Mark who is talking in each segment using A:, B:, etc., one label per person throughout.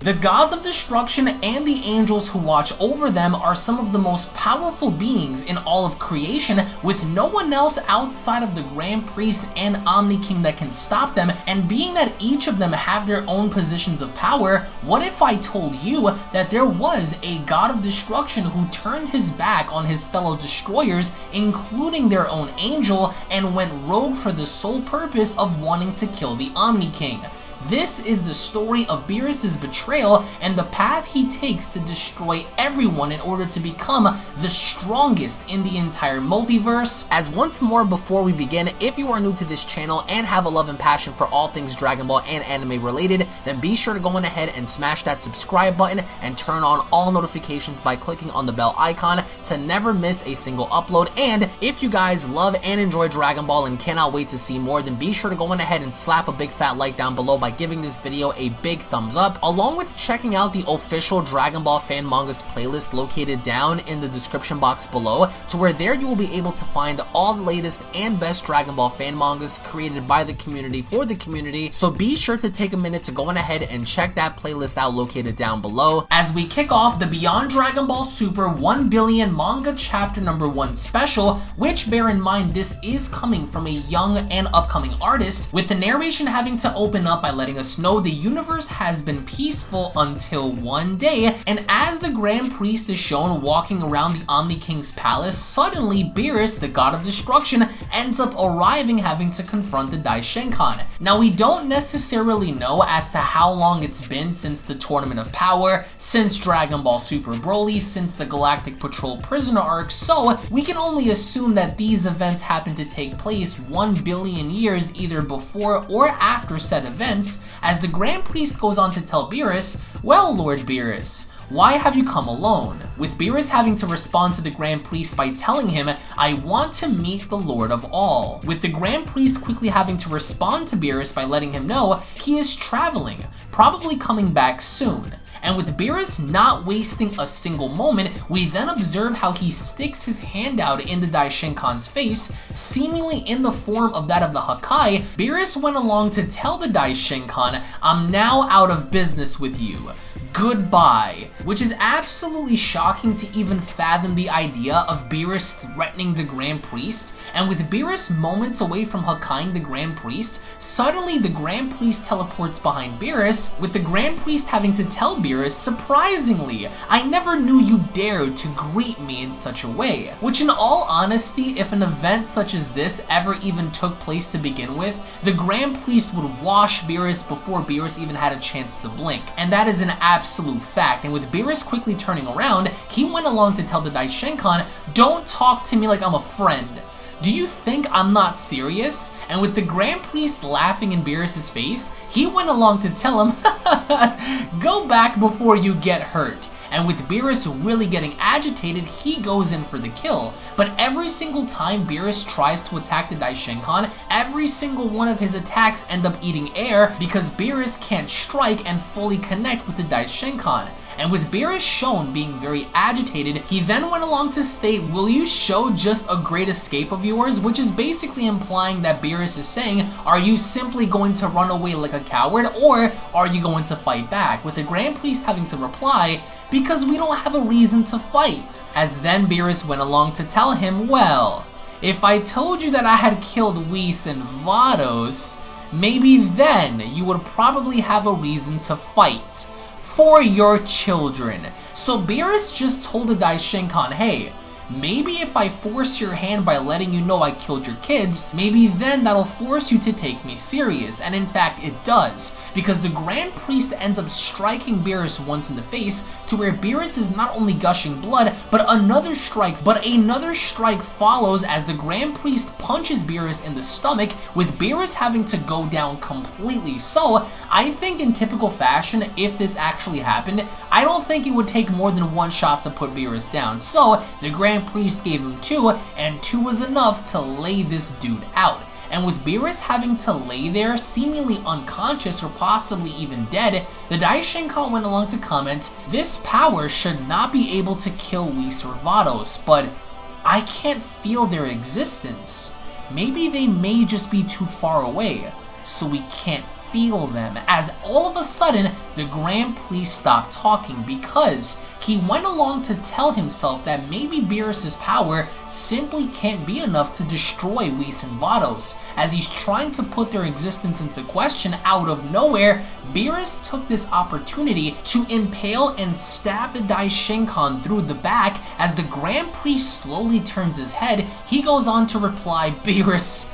A: The gods of destruction and the angels who watch over them are some of the most powerful beings in all of creation, with no one else outside of the Grand Priest and Omni King that can stop them. And being that each of them have their own positions of power, what if I told you that there was a god of destruction who turned his back on his fellow destroyers, including their own angel, and went rogue for the sole purpose of wanting to kill the Omni King? This is the story of Beerus' betrayal and the path he takes to destroy everyone in order to become the strongest in the entire multiverse. As once more before we begin, if you are new to this channel and have a love and passion for all things Dragon Ball and anime related, then be sure to go on ahead and smash that subscribe button and turn on all notifications by clicking on the bell icon to never miss a single upload. And if you guys love and enjoy Dragon Ball and cannot wait to see more, then be sure to go on ahead and slap a big fat like down below by giving this video a big thumbs up, along with checking out the official Dragon Ball fan mangas playlist located down in the description box below, to where there you will be able to find all the latest and best Dragon Ball fan mangas created by the community for the community. So be sure to take a minute to go on ahead and check that playlist out located down below. As we kick off the Beyond Dragon Ball Super 1 Billion Manga Chapter Number 1 special, which bear in mind this is coming from a young and upcoming artist, with the narration having to open up by letting us know the universe has been peaceful until one day, and as the Grand Priest is shown walking around the Omni King's palace, suddenly Beerus, the god of destruction, ends up arriving, having to confront the Daishenkan. Now, we don't necessarily know as to how long it's been since the Tournament of Power, since Dragon Ball Super Broly, since the Galactic Patrol Prisoner arc, so we can only assume that these events happen to take place 1 billion years either before or after said events, as the Grand Priest goes on to tell Beerus, "Well, Lord Beerus, why have you come alone?" With Beerus having to respond to the Grand Priest by telling him, "I want to meet the Lord of All," with the Grand Priest quickly having to respond to Beerus by letting him know he is traveling, probably coming back soon. And with Beerus not wasting a single moment, we then observe how he sticks his hand out in the Daishenkan's face, seemingly in the form of that of the Hakai. Beerus went along to tell the Daishenkan, "I'm now out of business with you. Goodbye," which is absolutely shocking to even fathom the idea of Beerus threatening the Grand Priest. And with Beerus moments away from Hakaiing the Grand Priest, suddenly the Grand Priest teleports behind Beerus, with the Grand Priest having to tell Beerus, "Surprisingly, I never knew you dared to greet me in such a way." Which, in all honesty, if an event such as this ever even took place to begin with, the Grand Priest would wash Beerus before Beerus even had a chance to blink. And that is an absolute fact. And with Beerus quickly turning around, he went along to tell the Daishenkan, "Don't talk to me like I'm a friend. Do you think I'm not serious?" And with the Grand Priest laughing in Beerus' face, he went along to tell him, "Go back before you get hurt." And with Beerus really getting agitated, he goes in for the kill. But every single time Beerus tries to attack the Daishenkan, every single one of his attacks end up eating air because Beerus can't strike and fully connect with the Daishenkan. And with Beerus shown being very agitated, he then went along to state, "Will you show just a great escape of yours?" Which is basically implying that Beerus is saying, "Are you simply going to run away like a coward, or are you going to fight back?" With the Grand Priest having to reply, "Because we don't have a reason to fight." As then Beerus went along to tell him, "Well, if I told you that I had killed Whis and Vados, maybe then you would probably have a reason to fight. For your children." So Beerus just told the Daishenkan, "Hey, maybe if I force your hand by letting you know I killed your kids, maybe then that'll force you to take me serious." And in fact, it does, because the Grand Priest ends up striking Beerus once in the face, to where Beerus is not only gushing blood, but another strike follows as the Grand Priest punches Beerus in the stomach, with Beerus having to go down completely. So I think in typical fashion, if this actually happened, I don't think it would take more than one shot to put Beerus down. So the Grand Priest gave him 2, and 2 was enough to lay this dude out. And with Beerus having to lay there, seemingly unconscious or possibly even dead, the Daishenkan went along to comment, "This power should not be able to kill Whis or Vados, but I can't feel their existence. Maybe they may just be too far away. so we can't feel them, as all of a sudden the Grand Priest stopped talking because he went along to tell himself that maybe Beerus' power simply can't be enough to destroy Whis and Vados. As he's trying to put their existence into question out of nowhere, Beerus took this opportunity to impale and stab the Daishinkan through the back. As the Grand Priest slowly turns his head, he goes on to reply, "Beerus,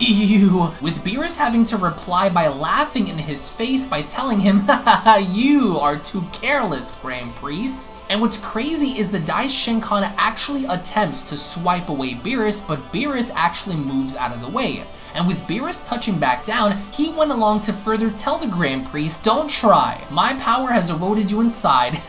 A: ew," with Beerus having to reply by laughing in his face by telling him, "Haha, you are too careless, Grand Priest." And what's crazy is the Daishinkan actually attempts to swipe away Beerus, but Beerus actually moves out of the way. And with Beerus touching back down, he went along to further tell the Grand Priest, "Don't try. My power has eroded you inside.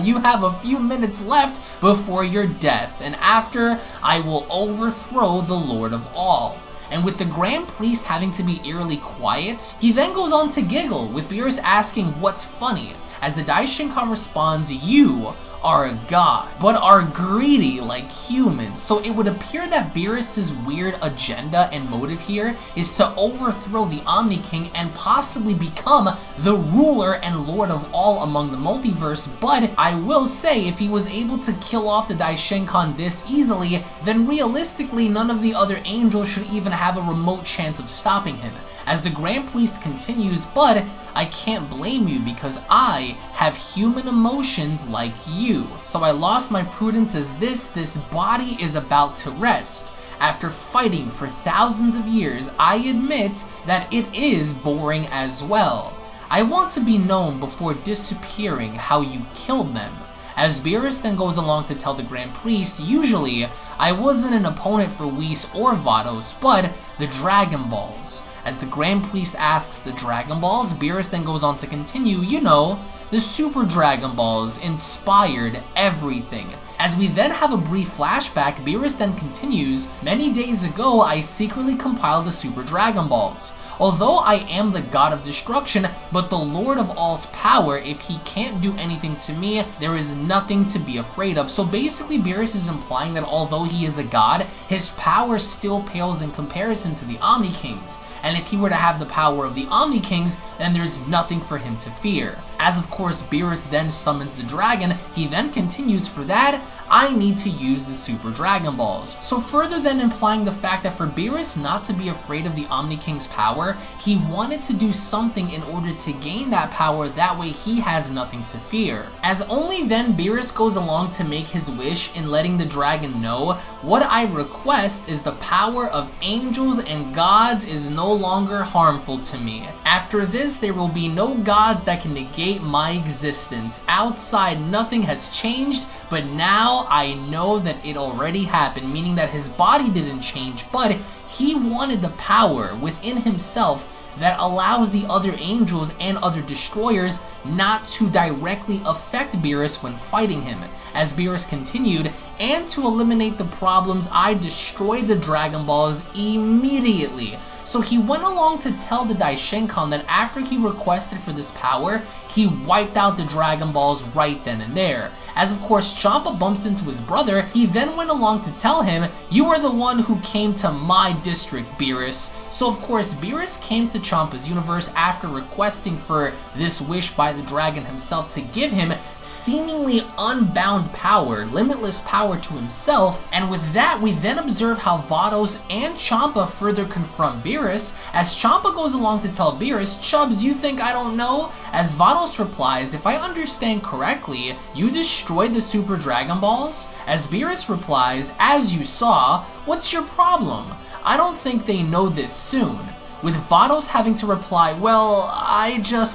A: You have a few minutes left before your death, and after, I will overthrow the Lord of all." And with the Grand Priest having to be eerily quiet, he then goes on to giggle, with Beerus asking what's funny, as the Daishinkan responds, "You are a god, but are greedy like humans." So it would appear that Beerus' weird agenda and motive here is to overthrow the Omni King and possibly become the ruler and lord of all among the multiverse. But I will say, if he was able to kill off the Daishinkan this easily, then realistically none of the other angels should even have a remote chance of stopping him. As the Grand Priest continues, "But I can't blame you because I have human emotions like you. So I lost my prudence as this body is about to rest. After fighting for thousands of years, I admit that it is boring as well. I want to be known before disappearing how you killed them." As Beerus then goes along to tell the Grand Priest, "Usually, I wasn't an opponent for Whis or Vados, but the Dragon Balls." As the Grand Priest asks the Dragon Balls, Beerus then goes on to continue, "You know, the Super Dragon Balls inspired everything." As we then have a brief flashback, Beerus then continues, "Many days ago, I secretly compiled the Super Dragon Balls. Although I am the god of destruction, but the Lord of all's power, if he can't do anything to me, there is nothing to be afraid of." So basically, Beerus is implying that although he is a god, his power still pales in comparison to the Omni Kings. And if he were to have the power of the Omni Kings, then there's nothing for him to fear. As of course Beerus then summons the dragon, he then continues, "For that, I need to use the Super Dragon Balls." So further then implying the fact that for Beerus not to be afraid of the Omni King's power, he wanted to do something in order to gain that power, that way he has nothing to fear. As only then Beerus goes along to make his wish in letting the dragon know, "What I request is the power of angels and gods is no longer harmful to me. After this, there will be no gods that can negate my existence. Outside, nothing has changed, but now I know that it already happened," meaning that his body didn't change, but he wanted the power within himself that allows the other angels and other destroyers not to directly affect Beerus when fighting him. As Beerus continued, "And to eliminate the problems, I destroyed the Dragon Balls immediately." So he went along to tell the Daishinkan that after he requested for this power, he wiped out the Dragon Balls right then and there. As of course Champa bumps into his brother, he then went along to tell him, "You are the one who came to my district, Beerus." So of course Beerus came to Champa's universe after requesting for this wish by the dragon himself to give him seemingly unbound power, limitless power to himself. And with that, we then observe how Vados and Champa further confront Beerus, as Champa goes along to tell Beerus, "Chubbs, you think I don't know?" As Vados replies, "If I understand correctly, you destroyed the Super Dragon Balls?" As Beerus replies, "As you saw, what's your problem? I don't think they know this soon." With Vados having to reply, "Well,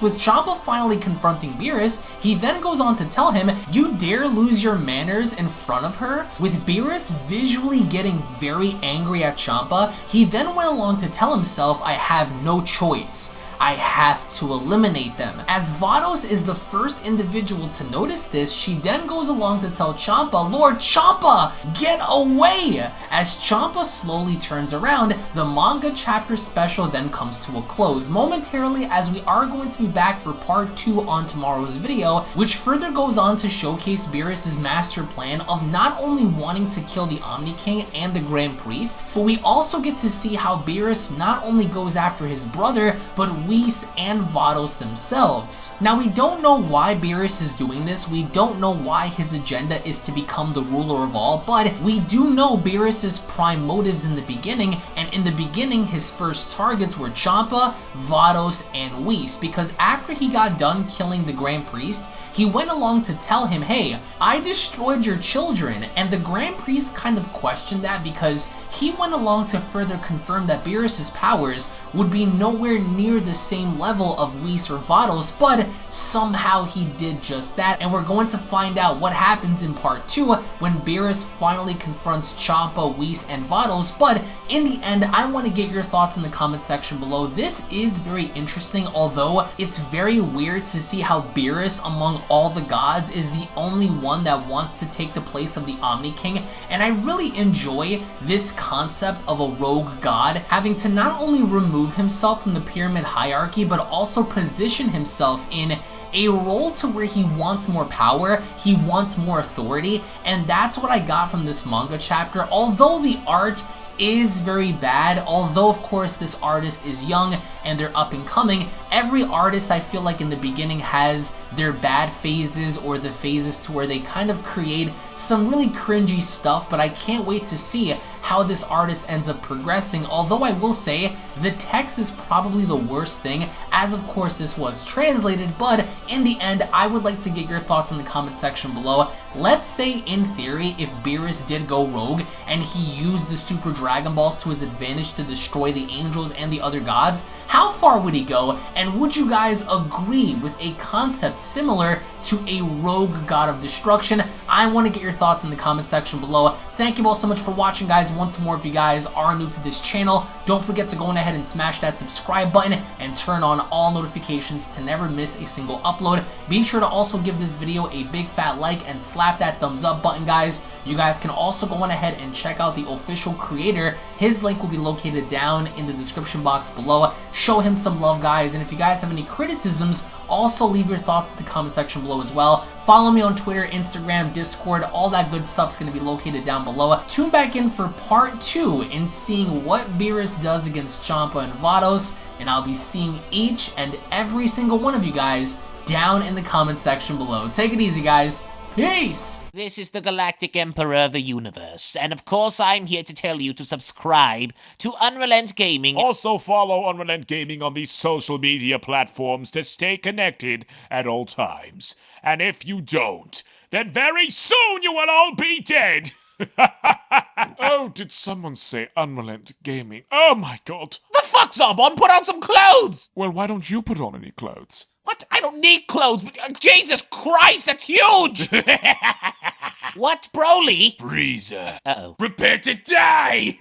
A: with Champa finally confronting Beerus, he then goes on to tell him, "You dare lose your manners in front of her?" With Beerus visually getting very angry at Champa, he then went along to tell himself, "I have no choice. I have to eliminate them. As Vados is the first individual to notice this, she then goes along to tell Champa, Lord Champa, get away! As Champa slowly turns around, the manga chapter special then comes to a close momentarily, as we are going to be back for part 2 on tomorrow's video, which further goes on to showcase Beerus' master plan of not only wanting to kill the Omni King and the Grand Priest, but we also get to see how Beerus not only goes after his brother, but Whis and Vados themselves. Now, we don't know why Beerus is doing this, we don't know why his agenda is to become the ruler of all, but we do know Beerus' prime motives in the beginning, and in the beginning his first targets were Champa, Vados, and Whis, because after he got done killing the Grand Priest, he went along to tell him, hey, I destroyed your children, and the Grand Priest kind of questioned that because he went along to further confirm that Beerus' powers would be nowhere near the same level of Whis or Vados, but somehow he did just that, and we're going to find out what happens in part 2 when Beerus finally confronts Champa, Whis, and Vados. But in the end, I want to get your thoughts in the comment section below. This is very interesting, although it's very weird to see how Beerus, among all the gods, is the only one that wants to take the place of the Omni King, and I really enjoy this concept of a rogue god having to not only remove himself from the pyramid hierarchy, but also position himself in a role to where he wants more power, he wants more authority, and that's what I got from this manga chapter. Although the art is very bad, although of course this artist is young and they're up and coming, every artist I feel like in the beginning has their bad phases or the phases to where they kind of create some really cringy stuff, but I can't wait to see how this artist ends up progressing. Although I will say the text is probably the worst thing, as of course this was translated, but in the end I would like to get your thoughts in the comment section below. Let's say in theory if Beerus did go rogue and he used the Super Dragon Balls to his advantage to destroy the angels and the other gods, how far would he go, and would you guys agree with a concept similar to a rogue god of destruction? I want to get your thoughts in the comment section below. Thank you all so much for watching, guys. Once more, if you guys are new to this channel, don't forget to go on ahead and smash that subscribe button and turn on all notifications to never miss a single upload. Be sure to also give this video a big fat like and slap that thumbs up button, guys. You guys can also go on ahead and check out the official creator. His link will be located down in the description box below. Show him some love, guys, and if you guys have any criticisms, also leave your thoughts in the comment section below as well. Follow me on Twitter, Instagram, Discord, all that good stuff's going to be located down below. Tune back in for part 2 in seeing what Beerus does against Champa and Vados, and I'll be seeing each and every single one of you guys down in the comment section below. Take it easy, guys. Peace!
B: This is the Galactic Emperor of the Universe, and of course I'm here to tell you to subscribe to UnrealEntGaming.
C: Also follow UnrealEntGaming on these social media platforms to stay connected at all times. And if you don't, then very soon you will all be dead! Oh, did someone say UnrealEntGaming? Oh my god.
B: The fuck, Zobon? Put on some clothes!
C: Well, why don't you put on any clothes?
B: What? I don't need clothes. Jesus Christ, that's huge! What, Broly?
C: Frieza.
B: Uh-oh.
C: Prepare to die!